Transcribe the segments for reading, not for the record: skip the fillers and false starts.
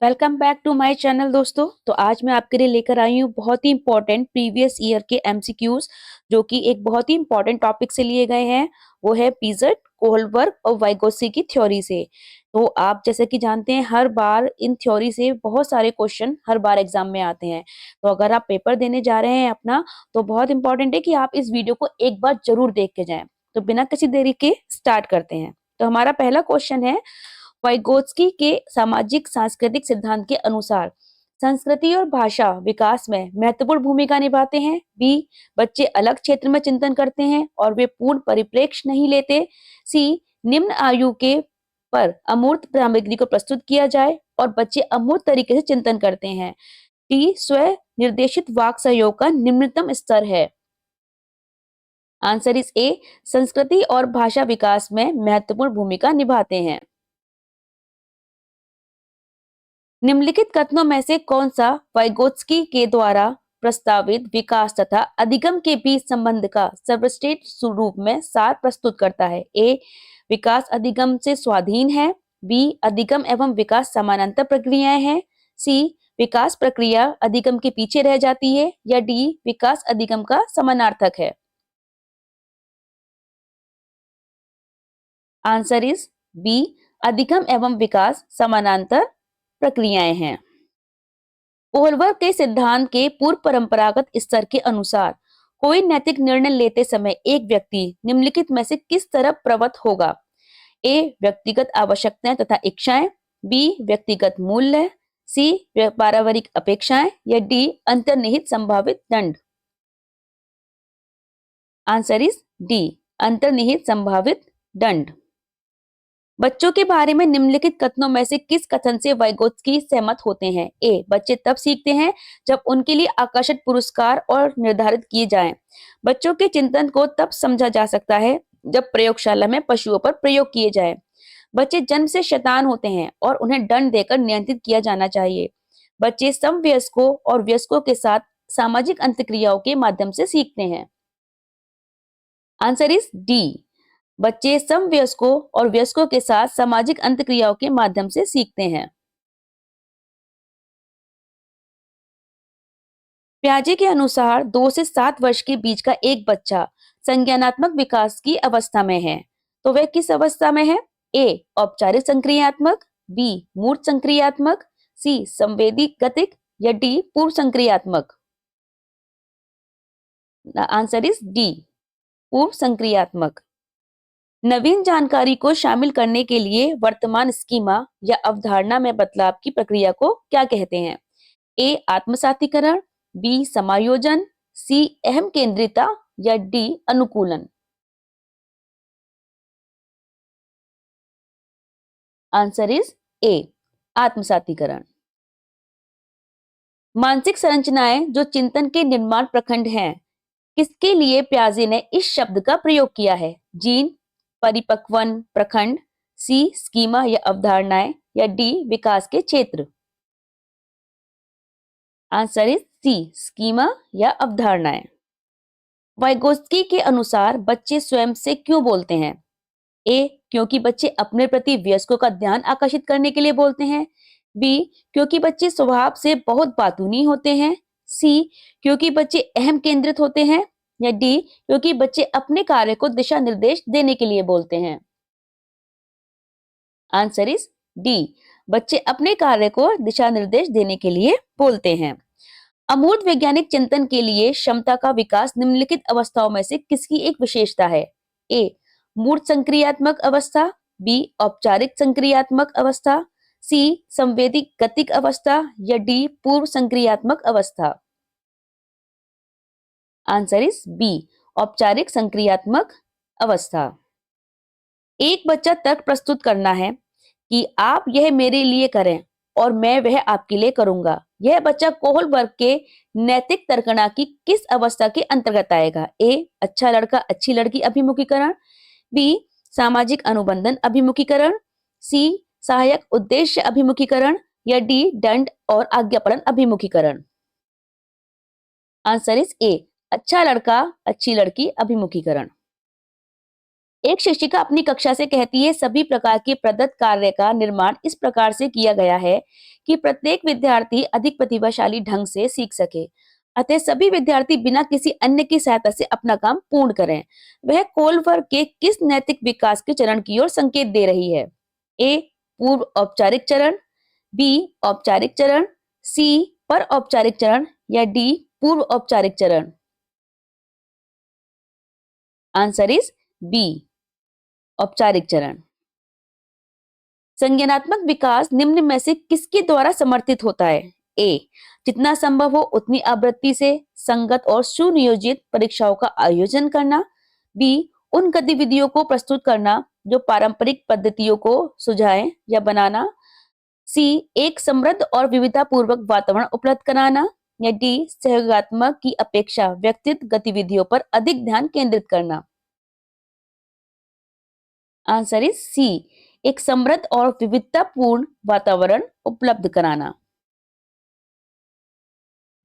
Welcome back to my channel दोस्तों। तो आज मैं आपके लिए लेकर आई हूँ बहुत ही इंपॉर्टेंट प्रीवियस ईयर के एमसीक्यूज, जो कि एक बहुत ही इंपॉर्टेंट टॉपिक से लिए गए हैं। वो है पीजट, कोहलबर्ग और वाइगोत्स्की की थ्योरी से। तो आप जैसे कि जानते हैं, हर बार इन थ्योरी से बहुत सारे क्वेश्चन हर बार एग्जाम में आते हैं। तो अगर आप पेपर देने जा रहे हैं अपना, तो बहुत इंपॉर्टेंट है कि आप इस वीडियो को एक बार जरूर देख के जाएं। तो बिना किसी देरी के स्टार्ट करते हैं। तो हमारा पहला क्वेश्चन है, वाइगोत्स्की के सामाजिक सांस्कृतिक सिद्धांत के अनुसार संस्कृति और भाषा विकास में महत्वपूर्ण भूमिका निभाते हैं। बी, बच्चे अलग क्षेत्र में चिंतन करते हैं और वे पूर्ण परिप्रेक्ष्य नहीं लेते। सी, निम्न आयु के पर अमूर्त सामग्री को प्रस्तुत किया जाए और बच्चे अमूर्त तरीके से चिंतन करते हैं। डी, स्व निर्देशित वाक सहयोग का निम्नतम स्तर है। आंसर इज ए, संस्कृति और भाषा विकास में महत्वपूर्ण भूमिका निभाते हैं। निम्नलिखित कथनों में से कौन सा वाइगोत्स्की के द्वारा प्रस्तावित विकास तथा अधिगम के बीच संबंध का सर्वश्रेष्ठ रूप में सार प्रस्तुत करता है? ए, विकास अधिगम से स्वाधीन है। बी, अधिगम एवं विकास समानांतर प्रक्रियाएं हैं। सी, विकास प्रक्रिया अधिगम के पीछे रह जाती है। या डी, विकास अधिगम का समानार्थक है। आंसर इज बी, अधिगम एवं विकास समानांतर प्रक्रियाएं हैं। कोहलबर्ग के सिद्धांत के पूर्व परंपरागत स्तर के अनुसार कोई नैतिक निर्णय लेते समय एक व्यक्ति निम्नलिखित में से किस तरफ प्रवृत्त होगा? ए, व्यक्तिगत आवश्यकताएं तथा इच्छाएं। बी, व्यक्तिगत मूल्य। सी, पारिवारिक अपेक्षाएं। या डी, अंतर्निहित संभावित दंड। आंसर इज डी, अंतर्निहित संभावित दंड। बच्चों के बारे में निम्नलिखित कथनों में से किस कथन से वाइगोत्स्की सहमत होते हैं? ए, बच्चे तब सीखते हैं जब उनके लिए आकर्षक पुरस्कार और निर्धारित किए जाएं। बच्चों के चिंतन को तब समझा जा सकता है जब प्रयोगशाला में पशुओं पर प्रयोग किए जाएं। बच्चे जन्म से शैतान होते हैं और उन्हें दंड देकर नियंत्रित किया जाना चाहिए। बच्चे समवयस्कों और वयस्कों के साथ सामाजिक अंतक्रियाओं के माध्यम से सीखते हैं। आंसर इज डी, बच्चे समवयस्कों और वयस्कों के साथ सामाजिक अंतक्रियाओं के माध्यम से सीखते हैं। पियाजे के अनुसार 2 से 7 वर्ष के बीच का एक बच्चा संज्ञानात्मक विकास की अवस्था में है। तो वह किस अवस्था में है? ए, औपचारिक संक्रियात्मक। बी, मूर्त संक्रियात्मक। सी, संवेदी गतिक। या डी, पूर्व संक्रियात्मक। आंसर इज डी, पूर्व संक्रियात्मक। नवीन जानकारी को शामिल करने के लिए वर्तमान स्कीमा या अवधारणा में बदलाव की प्रक्रिया को क्या कहते हैं? ए, आत्मसातीकरण। बी, समायोजन। सी, अहम केंद्रिता। या डी, अनुकूलन। आंसर इज ए, आत्मसातीकरण। मानसिक संरचनाएं जो चिंतन के निर्माण प्रखंड हैं, किसके लिए प्याजे ने इस शब्द का प्रयोग किया है? जीन, परिपक्वन प्रखंड। सी, स्कीमा या अवधारणाएं। या डी, विकास के क्षेत्र। आंसर इज सी, स्कीमा या अवधारणाएं। वाइगोत्स्की के अनुसार बच्चे स्वयं से क्यों बोलते हैं? ए, क्योंकि बच्चे अपने प्रति वयस्कों का ध्यान आकर्षित करने के लिए बोलते हैं। बी, क्योंकि बच्चे स्वभाव से बहुत बातूनी होते हैं। सी, क्योंकि बच्चे अहम केंद्रित होते हैं। या डी, क्योंकि बच्चे अपने कार्य को दिशा निर्देश देने के लिए बोलते हैं। आंसर इज डी, बच्चे अपने कार्य को दिशा निर्देश देने के लिए बोलते हैं। अमूर्त वैज्ञानिक चिंतन के लिए क्षमता का विकास निम्नलिखित अवस्थाओं में से किसकी एक विशेषता है? ए, मूर्त संक्रियात्मक अवस्था। बी, औपचारिक संक्रियात्मक अवस्था। सी, संवेदी गतिक अवस्था। या डी, पूर्व संक्रियात्मक अवस्था। आंसर इज बी, औपचारिक संक्रियात्मक अवस्था। एक बच्चा तर्क प्रस्तुत करना है कि आप यह मेरे लिए करें और मैं वह आपके लिए करूंगा। यह बच्चा कोहलबर्ग के नैतिक तर्कणा की किस अवस्था के अंतर्गत आएगा? ए, अच्छा लड़का अच्छी लड़की अभिमुखीकरण। बी, सामाजिक अनुबंधन अभिमुखीकरण। सी, सहायक उद्देश्य अभिमुखीकरण। या डी, दंड और आज्ञापन अभिमुखीकरण। आंसर इज ए, अच्छा लड़का अच्छी लड़की अभिमुखीकरण। एक शिक्षिका अपनी कक्षा से कहती है, सभी प्रकार के प्रदत्त कार्य का निर्माण इस प्रकार से किया गया है कि प्रत्येक विद्यार्थी अधिक प्रतिभाशाली ढंग से सीख सके। अतः सभी विद्यार्थी बिना किसी अन्य की सहायता से अपना काम पूर्ण करें। वह कोलवर्ग के किस नैतिक विकास के चरण की ओर संकेत दे रही है? ए पूर्व औपचारिक चरण, बी औपचारिक चरण, सी पर औपचारिक चरण या डी पूर्व औपचारिक चरण। आंसर इज बी औपचारिक चरण। संज्ञानात्मक विकास निम्न में से किसके द्वारा समर्थित होता है? ए जितना संभव हो उतनी आवृत्ति से संगत और सुनियोजित परीक्षाओं का आयोजन करना, बी उन गतिविधियों को प्रस्तुत करना जो पारंपरिक पद्धतियों को सुझाएं या बनाना, सी एक समृद्ध और विविधतापूर्वक वातावरण उपलब्ध कराना, या डी सहयोगात्मक की अपेक्षा व्यक्तिगत गतिविधियों पर अधिक ध्यान केंद्रित करना। आंसर इज सी एक समृद्ध और विविधतापूर्ण वातावरण उपलब्ध कराना।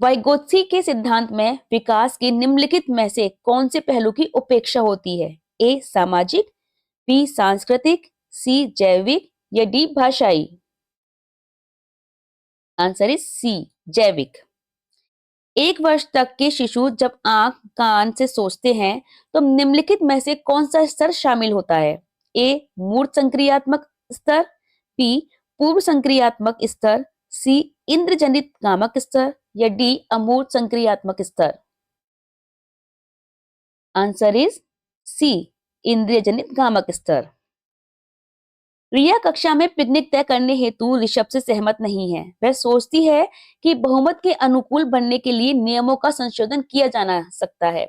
वाइगोत्स्की के सिद्धांत में विकास के निम्नलिखित में से कौन से पहलू की उपेक्षा होती है? ए सामाजिक, बी सांस्कृतिक, सी जैविक या डी भाषाई। आंसर इज सी जैविक। 1 वर्ष तक के शिशु जब आंख कान से सोचते हैं तो निम्नलिखित में से कौन सा स्तर शामिल होता है? ए मूर्त संक्रियात्मक स्तर, बी पूर्व संक्रियात्मक स्तर, सी इंद्रजनित गामक स्तर या डी अमूर्त संक्रियात्मक स्तर। आंसर इज सी इंद्रियजनित गामक स्तर। रिया कक्षा में पिकनिक तय करने हेतु ऋषभ से सहमत नहीं है। वह सोचती है कि बहुमत के अनुकूल बनने के लिए नियमों का संशोधन किया जाना सकता है।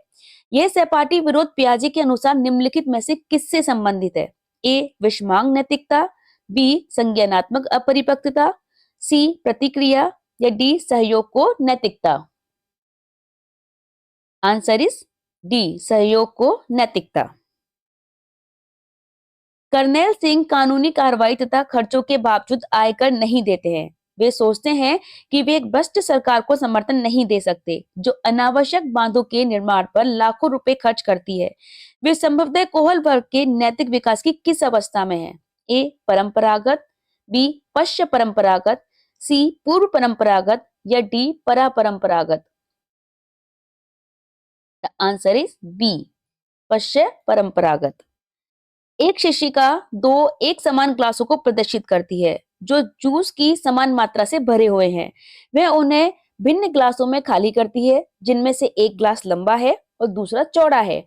यह सहपाठी विरोध पियाजे के अनुसार निम्नलिखित में से किससे संबंधित है? ए विषमांग नैतिकता, बी संज्ञानात्मक अपरिपक्वता, सी प्रतिक्रिया या डी सहयोग को नैतिकता। आंसर इज डी सहयोग को नैतिकता। कर्नैल सिंह कानूनी कार्रवाई तथा खर्चों के बावजूद आयकर नहीं देते हैं। वे सोचते हैं कि वे एक भ्रष्ट सरकार को समर्थन नहीं दे सकते जो अनावश्यक बांधों के निर्माण पर लाखों रुपए खर्च करती है। वे संभवतः कोहल वर्ग के नैतिक विकास की किस अवस्था में है? ए परंपरागत, बी पश्च परंपरागत, सी पूर्व परंपरागत या डी परापरंपरागत। आंसर इज बी पश्च परंपरागत। एक शिक्षिका 2 एक समान ग्लासों को प्रदर्शित करती है जो जूस की समान मात्रा से भरे हुए हैं। वह उन्हें भिन्न ग्लासों में खाली करती है जिनमें से एक ग्लास लंबा है और दूसरा चौड़ा है।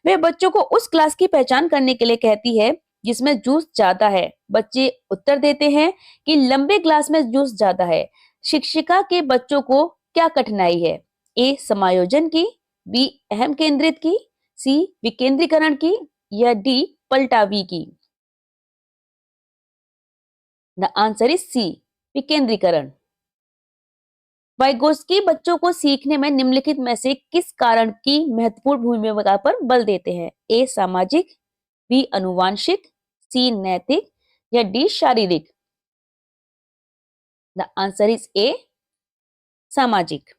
वह बच्चों को उस ग्लास की पहचान करने के लिए कहती है जिसमें जूस ज्यादा है। बच्चे उत्तर देते हैं कि लंबे ग्लास में जूस ज्यादा है। शिक्षिका के बच्चों को क्या कठिनाई है? ए समायोजन की, बी अहम केंद्रित की, सी विकेंद्रीकरण की या डी पलटावी की। द आंसर इज सी विकेंद्रीकरण। वाइगोत्स्की बच्चों को सीखने में निम्नलिखित में से किस कारण की महत्वपूर्ण भूमिका पर बल देते हैं? ए सामाजिक, बी अनुवांशिक, सी नैतिक या डी शारीरिक। द आंसर इज ए सामाजिक।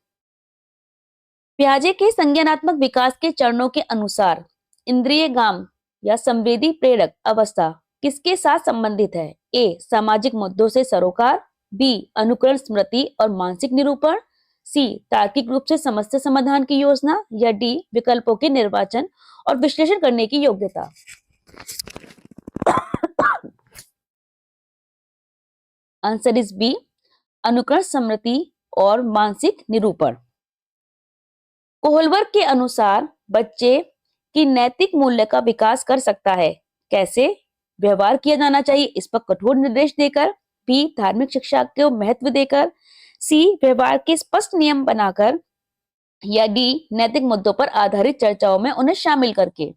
पियाजे के संज्ञानात्मक विकास के चरणों के अनुसार इंद्रियगाम या संवेदी प्रेरक अवस्था किसके साथ संबंधित है? ए सामाजिक मुद्दों से सरोकार, बी अनुकरण स्मृति और मानसिक निरूपण, सी तार्किक रूप से समस्या समाधान की योजना या डी विकल्पों के निर्वाचन और विश्लेषण करने की योग्यता। आंसर इज बी अनुकरण स्मृति और मानसिक निरूपण। कोहलवर्ग के अनुसार बच्चे की नैतिक मूल्य का विकास कर सकता है। कैसे? व्यवहार किया जाना चाहिए इस पर कठोर निर्देश देकर, बी धार्मिक शिक्षा को महत्व देकर, सी व्यवहार के स्पष्ट नियम बनाकर या डी नैतिक मुद्दों पर आधारित चर्चाओं में उन्हें शामिल करके।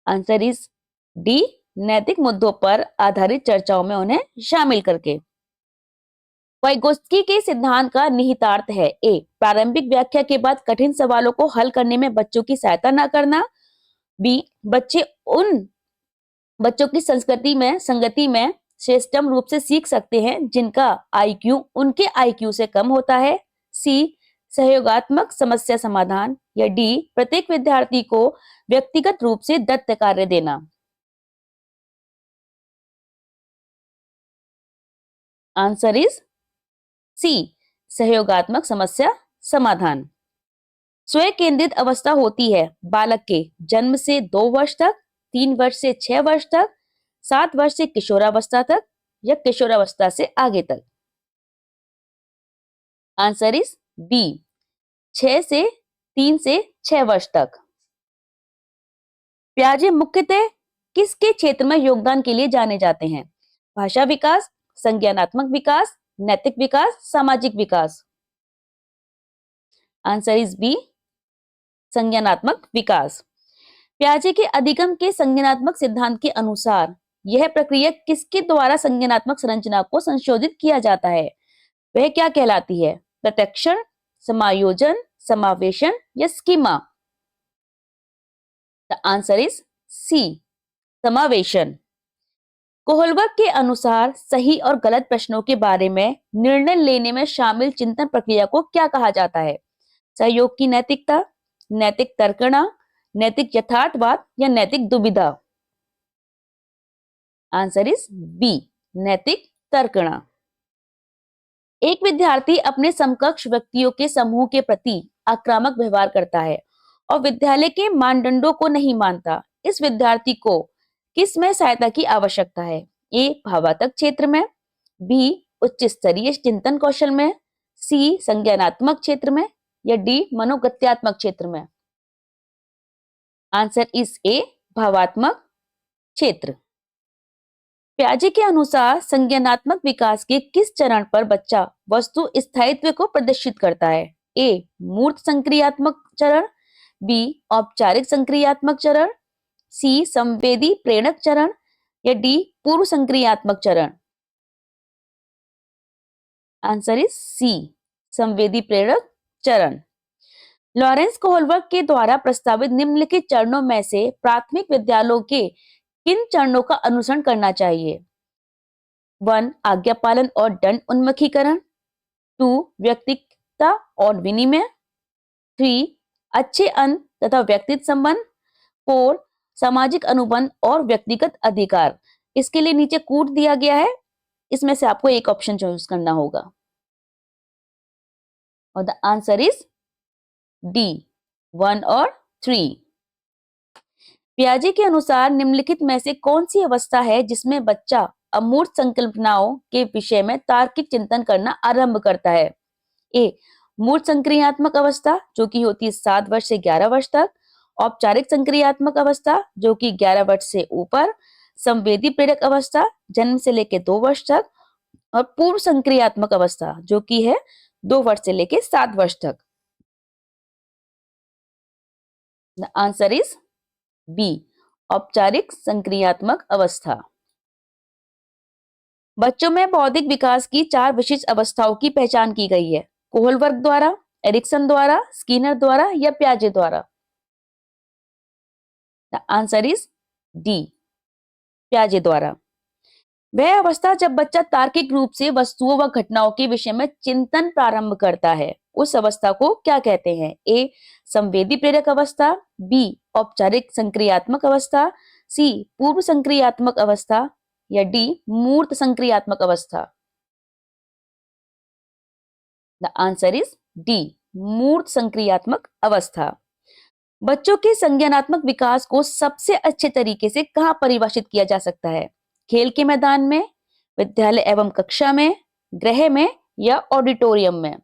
आंसर इज डी नैतिक मुद्दों पर आधारित चर्चाओं में उन्हें शामिल करके। वाइगोत्स्की के सिद्धांत का निहितार्थ है? ए प्रारंभिक व्याख्या के बाद कठिन सवालों को हल करने में बच्चों की सहायता न करना, बी बच्चों की संगति में श्रेष्ठतम रूप से सीख सकते हैं जिनका आईक्यू उनके आईक्यू से कम होता है, सी सहयोगात्मक समस्या समाधान, या डी प्रत्येक विद्यार्थी को व्यक्तिगत रूप से दत्त कार्य देना। आंसर इज सी, सहयोगात्मक समस्या समाधान। स्वयं केंद्रित अवस्था होती है बालक के जन्म से 2 वर्ष तक, 3 वर्ष से 6 वर्ष तक, 7 वर्ष से किशोरावस्था तक, या किशोरावस्था से आगे तक। आंसर इज बी, 3 से 6 वर्ष तक। प्याजे मुख्यतः किसके क्षेत्र में योगदान के लिए जाने जाते हैं? भाषा विकास, संज्ञानात्मक विकास, नैतिक विकास, सामाजिक विकास। आंसर इज बी, संज्ञानात्मक विकास। प्याजे के अधिगम के संज्ञानात्मक सिद्धांत के अनुसार यह प्रक्रिया किसके द्वारा संज्ञानात्मक संरचना को संशोधित किया जाता है? वह क्या कहलाती है? प्रत्यक्षण, समायोजन, समावेशन, या schema. The answer is C, समावेशन। कोहलबर्ग के अनुसार सही और गलत प्रश्नों के बारे में निर्णय लेने में शामिल चिंतन प्रक्रिया को क्या कहा जाता है? सहयोग की नैतिकता, नैतिक तर्कणा, नैतिक यथार्थवाद, या नैतिक दुविधा। आंसर इज बी, नैतिक तर्कणा। एक विद्यार्थी अपने समकक्ष व्यक्तियों के समूह के प्रति आक्रामक व्यवहार करता है और विद्यालय के मानदंडों को नहीं मानता। इस विद्यार्थी को किस में सहायता की आवश्यकता है? ए भावात्मक क्षेत्र में, बी उच्च स्तरीय चिंतन कौशल में, सी संज्ञानात्मक क्षेत्र में, या डी मनोगत्यात्मक क्षेत्र में। आंसर इज ए, भावात्मक क्षेत्र। प्याजे के अनुसार संज्ञानात्मक विकास के किस चरण पर बच्चा वस्तु स्थायित्व को प्रदर्शित करता है? ए मूर्त संक्रियात्मक चरण, बी औपचारिक संक्रियात्मक चरण, सी संवेदी प्रेरक चरण, या डी पूर्व संक्रियात्मक चरण। आंसर इज सी, संवेदी प्रेरक चरण। लॉरेंस कोहलबर्ग के द्वारा प्रस्तावित निम्नलिखित चरणों में से प्राथमिक विद्यालयों के किन चरणों का अनुसरण करना चाहिए? 1 आज्ञा पालन और दंड उन्मुखीकरण, 2 व्यक्तिगता और विनिमय, 3 अच्छे अंत तथा व्यक्तिगत संबंध, 4 सामाजिक अनुबंध और व्यक्तिगत अधिकार। इसके लिए नीचे कूट दिया गया है, इसमें से आपको एक ऑप्शन चूज करना होगा और द आंसर इज डी, 1 और 3। पियाजे के अनुसार निम्नलिखित में से कौन सी अवस्था है जिसमें बच्चा अमूर्त संकल्पनाओं के विषय में तार्किक चिंतन करना आरंभ करता है? ए मूर्त संक्रियात्मक अवस्था जो कि होती है 7 वर्ष से 11 वर्ष तक, औपचारिक संक्रियात्मक अवस्था जो कि 11 वर्ष से ऊपर, संवेदी प्रेरक अवस्था जन्म से लेकर 2 वर्ष तक, और पूर्व संक्रियात्मक अवस्था जो कि है 2 वर्ष से लेकर 7 वर्ष तक। द आंसर इज बी, औपचारिक संक्रियात्मक अवस्था। बच्चों में बौद्धिक विकास की 4 विशिष्ट अवस्थाओं की पहचान की गई है, कोहलबर्ग द्वारा, एरिक्सन द्वारा, स्किनर द्वारा, या प्याजे द्वारा। द आंसर इज डी, प्याजे द्वारा। वह अवस्था जब बच्चा तार्किक रूप से वस्तुओं व घटनाओं के विषय में चिंतन प्रारंभ करता है, उस अवस्था को क्या कहते हैं? ए संवेदी प्रेरक अवस्था, बी औपचारिक संक्रियात्मक अवस्था, सी पूर्व संक्रियात्मक अवस्था, या डी मूर्त संक्रियात्मक अवस्था। द आंसर इज डी, मूर्त संक्रियात्मक अवस्था। बच्चों के संज्ञानात्मक विकास को सबसे अच्छे तरीके से कहां परिभाषित किया जा सकता है? खेल के मैदान में, विद्यालय एवं कक्षा में, गृह में, या ऑडिटोरियम में।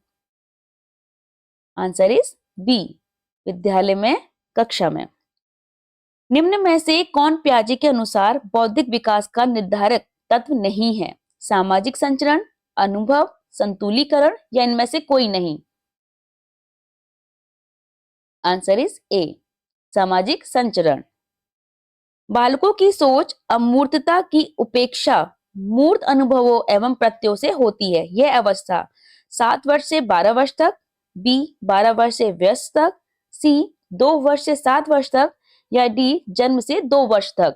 आंसर इज बी, विद्यालय में, कक्षा में। निम्न में से कौन प्याजे के अनुसार बौद्धिक विकास का निर्धारक तत्व नहीं है? सामाजिक संचरण, अनुभव, संतुलीकरण, या इनमें से कोई नहीं। आंसर इज ए, सामाजिक संचरण। बालकों की सोच अमूर्तता की उपेक्षा मूर्त अनुभवों एवं प्रत्ययों से होती है। यह अवस्था 7 वर्ष से 12 वर्ष तक, बी 12 वर्ष से वयस्क तक, सी 2 वर्ष से 7 वर्ष तक, या डी जन्म से 2 वर्ष तक।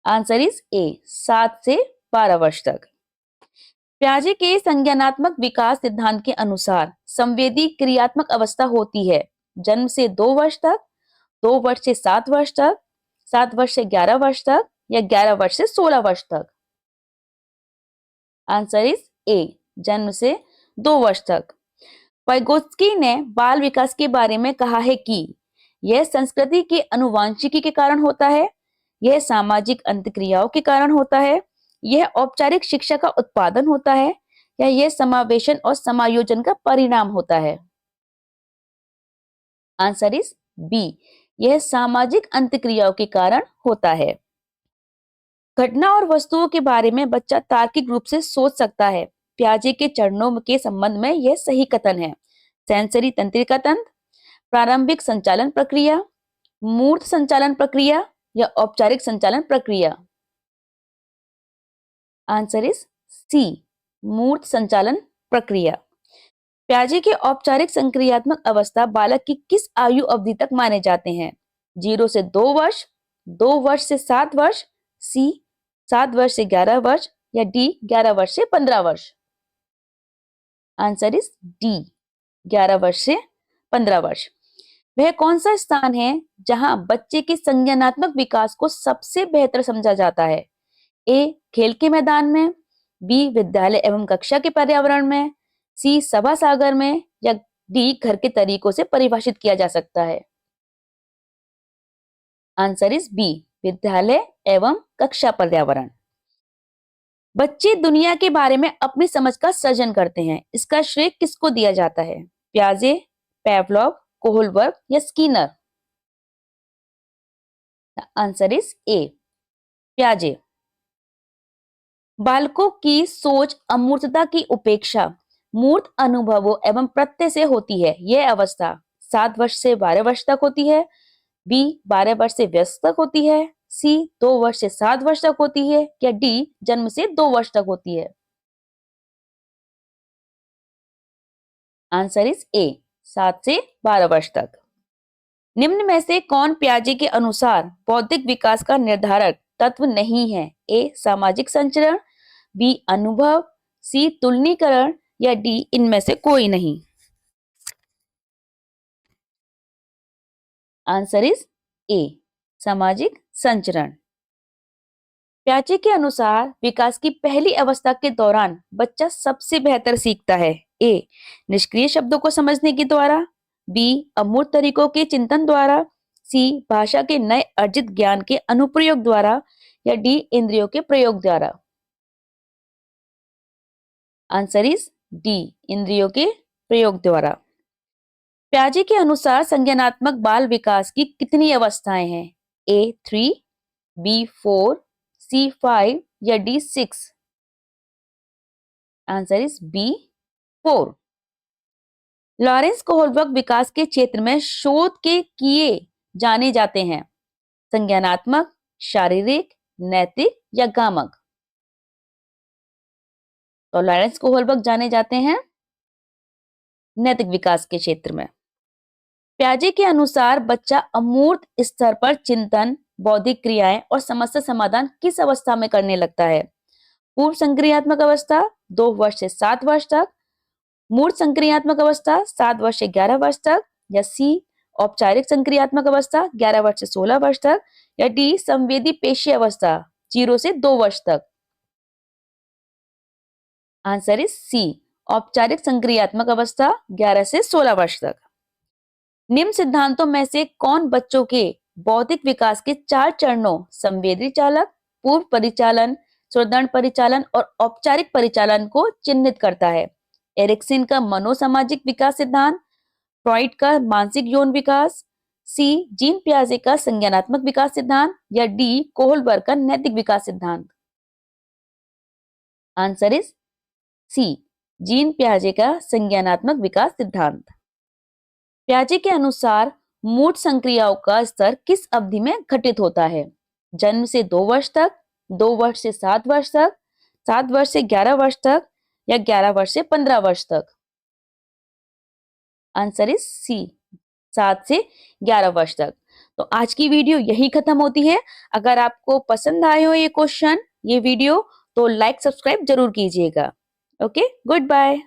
आंसर इज ए, 7 से 12 वर्ष तक। प्याजे के संज्ञानात्मक विकास सिद्धांत के अनुसार संवेदी क्रियात्मक अवस्था होती है जन्म से 2 वर्ष तक, 2 वर्ष से 7 वर्ष तक, 7 वर्ष से 11 वर्ष तक या 11 वर्ष से 16 वर्ष तक। आंसर इज ए, जन्म से 2 वर्ष तक। वाइगोत्स्की ने बाल विकास के बारे में कहा है कि यह संस्कृति के अनुवांशिकी के कारण होता है, यह सामाजिक अंतक्रियाओं के कारण होता है, यह औपचारिक शिक्षा का उत्पादन होता है या यह समावेशन और समायोजन का परिणाम होता है। आंसर इज बी, यह सामाजिक अंतक्रियाओं के कारण होता है। घटना और वस्तुओं के बारे में बच्चा तार्किक रूप से सोच सकता है। प्याजे के चरणों के संबंध में यह सही कथन है। सेंसरी तंत्रिका तंत्र, प्रारंभिक संचालन प्रक्रिया, मूर्त संचालन प्रक्रिया या औपचारिक संचालन प्रक्रिया। आंसर इज सी, मूर्त संचालन प्रक्रिया। प्याजे के औपचारिक संक्रियात्मक अवस्था बालक की किस आयु अवधि तक माने जाते हैं? 0 से 2 वर्ष, 2 वर्ष से 7 वर्ष, सी 7 वर्ष से 11 वर्ष या डी 11 वर्ष से 15 वर्ष। आंसर इज डी, 11 वर्ष से 15 वर्ष। वह कौन सा स्थान है जहां बच्चे के संज्ञानात्मक विकास को सबसे बेहतर समझा जाता है? ए, खेल के मैदान में, बी, विद्यालय एवं कक्षा के पर्यावरण में, सी, सभा सागर में या डी, घर के तरीकों से परिभाषित किया जा सकता है। आंसर इज बी, विद्यालय एवं कक्षा पर्यावरण। बच्चे दुनिया के बारे में अपनी समझ का सृजन करते हैं, इसका श्रेय किसको दिया जाता है? प्याजे, पेवलोव, कोहलबर्ग या स्किनर। आंसर इज ए, प्याजे। बालकों की सोच अमूर्तता की उपेक्षा मूर्त अनुभवों एवं प्रत्यय से होती है। यह अवस्था 7 वर्ष से 12 वर्ष तक होती है, बी 12 वर्ष से व्यस्त तक होती है, सी 2 वर्ष से 7 वर्ष तक होती है या डी जन्म से 2 वर्ष तक होती है। आंसर इज ए, 7 से 12 वर्ष तक। निम्न में से कौन प्याजे के अनुसार बौद्धिक विकास का निर्धारक तत्व नहीं है? ए, सामाजिक संचरण, बी, अनुभव, सी, तुलनीकरण या डी इनमें से कोई नहीं। आंसर इज ए, सामाजिक संचरण। प्याजे के अनुसार विकास की पहली अवस्था के दौरान बच्चा सबसे बेहतर सीखता है। ए, निष्क्रिय शब्दों को समझने के द्वारा, बी, अमूर्त तरीकों के चिंतन द्वारा, सी, भाषा के नए अर्जित ज्ञान के अनुप्रयोग द्वारा या डी, इंद्रियों के प्रयोग द्वारा। आंसर इज डी, इंद्रियों के प्रयोग द्वारा। प्याजे के अनुसार संज्ञानात्मक बाल विकास की कितनी अवस्थाएं हैं? ए 3, बी 4, सी 5 या D 6। Answer is B 4। Lawrence Kohlberg विकास के क्षेत्र में शोध के किए जाने जाते हैं। संज्ञानात्मक, शारीरिक, नैतिक या गामक। तो लॉरेंस कोहलबर्ग जाने जाते हैं नैतिक विकास के क्षेत्र में। प्याजे के अनुसार बच्चा अमूर्त स्तर पर चिंतन, बौद्धिक क्रियाएं और समस्या समाधान किस अवस्था में करने लगता है? पूर्व संक्रियात्मक अवस्था 2 वर्ष से 7 वर्ष तक, मूर्त संक्रियात्मक अवस्था 7 वर्ष से 11 वर्ष तक या सी, औपचारिक संक्रियात्मक अवस्था 11 वर्ष से 16 वर्ष तक या डी, संवेदी पेशी अवस्था 0 से 2 वर्ष तक। आंसर इज सी, औपचारिक संक्रियात्मक अवस्था 11 से 16 वर्ष तक। निम्न सिद्धांतों में से कौन बच्चों के बौद्धिक विकास के 4 चरणों संवेदी चालक, पूर्व परिचालन, सुदृढ़ परिचालन और औपचारिक परिचालन को चिन्हित करता है? एरिक्सन का मनोसामाजिक विकास सिद्धांत, फ्रॉइड का मानसिक यौन विकास, सी, जीन पियाजे का संज्ञानात्मक विकास सिद्धांत या डी, कोहलबर्ग का नैतिक विकास सिद्धांत। आंसर इज सी, जीन पियाजे का संज्ञानात्मक विकास सिद्धांत। प्याजे के अनुसार मूर्त संक्रियाओं का स्तर किस अवधि में घटित होता है? जन्म से 2 वर्ष तक, 2 वर्ष से 7 वर्ष तक, 7 वर्ष से 11 वर्ष तक या 11 वर्ष से 15 वर्ष तक। आंसर इज सी, 7 से 11 वर्ष तक। तो आज की वीडियो यही खत्म होती है। अगर आपको पसंद आए हो ये क्वेश्चन, ये वीडियो, तो लाइक सब्सक्राइब जरूर कीजिएगा। Okay, good bye.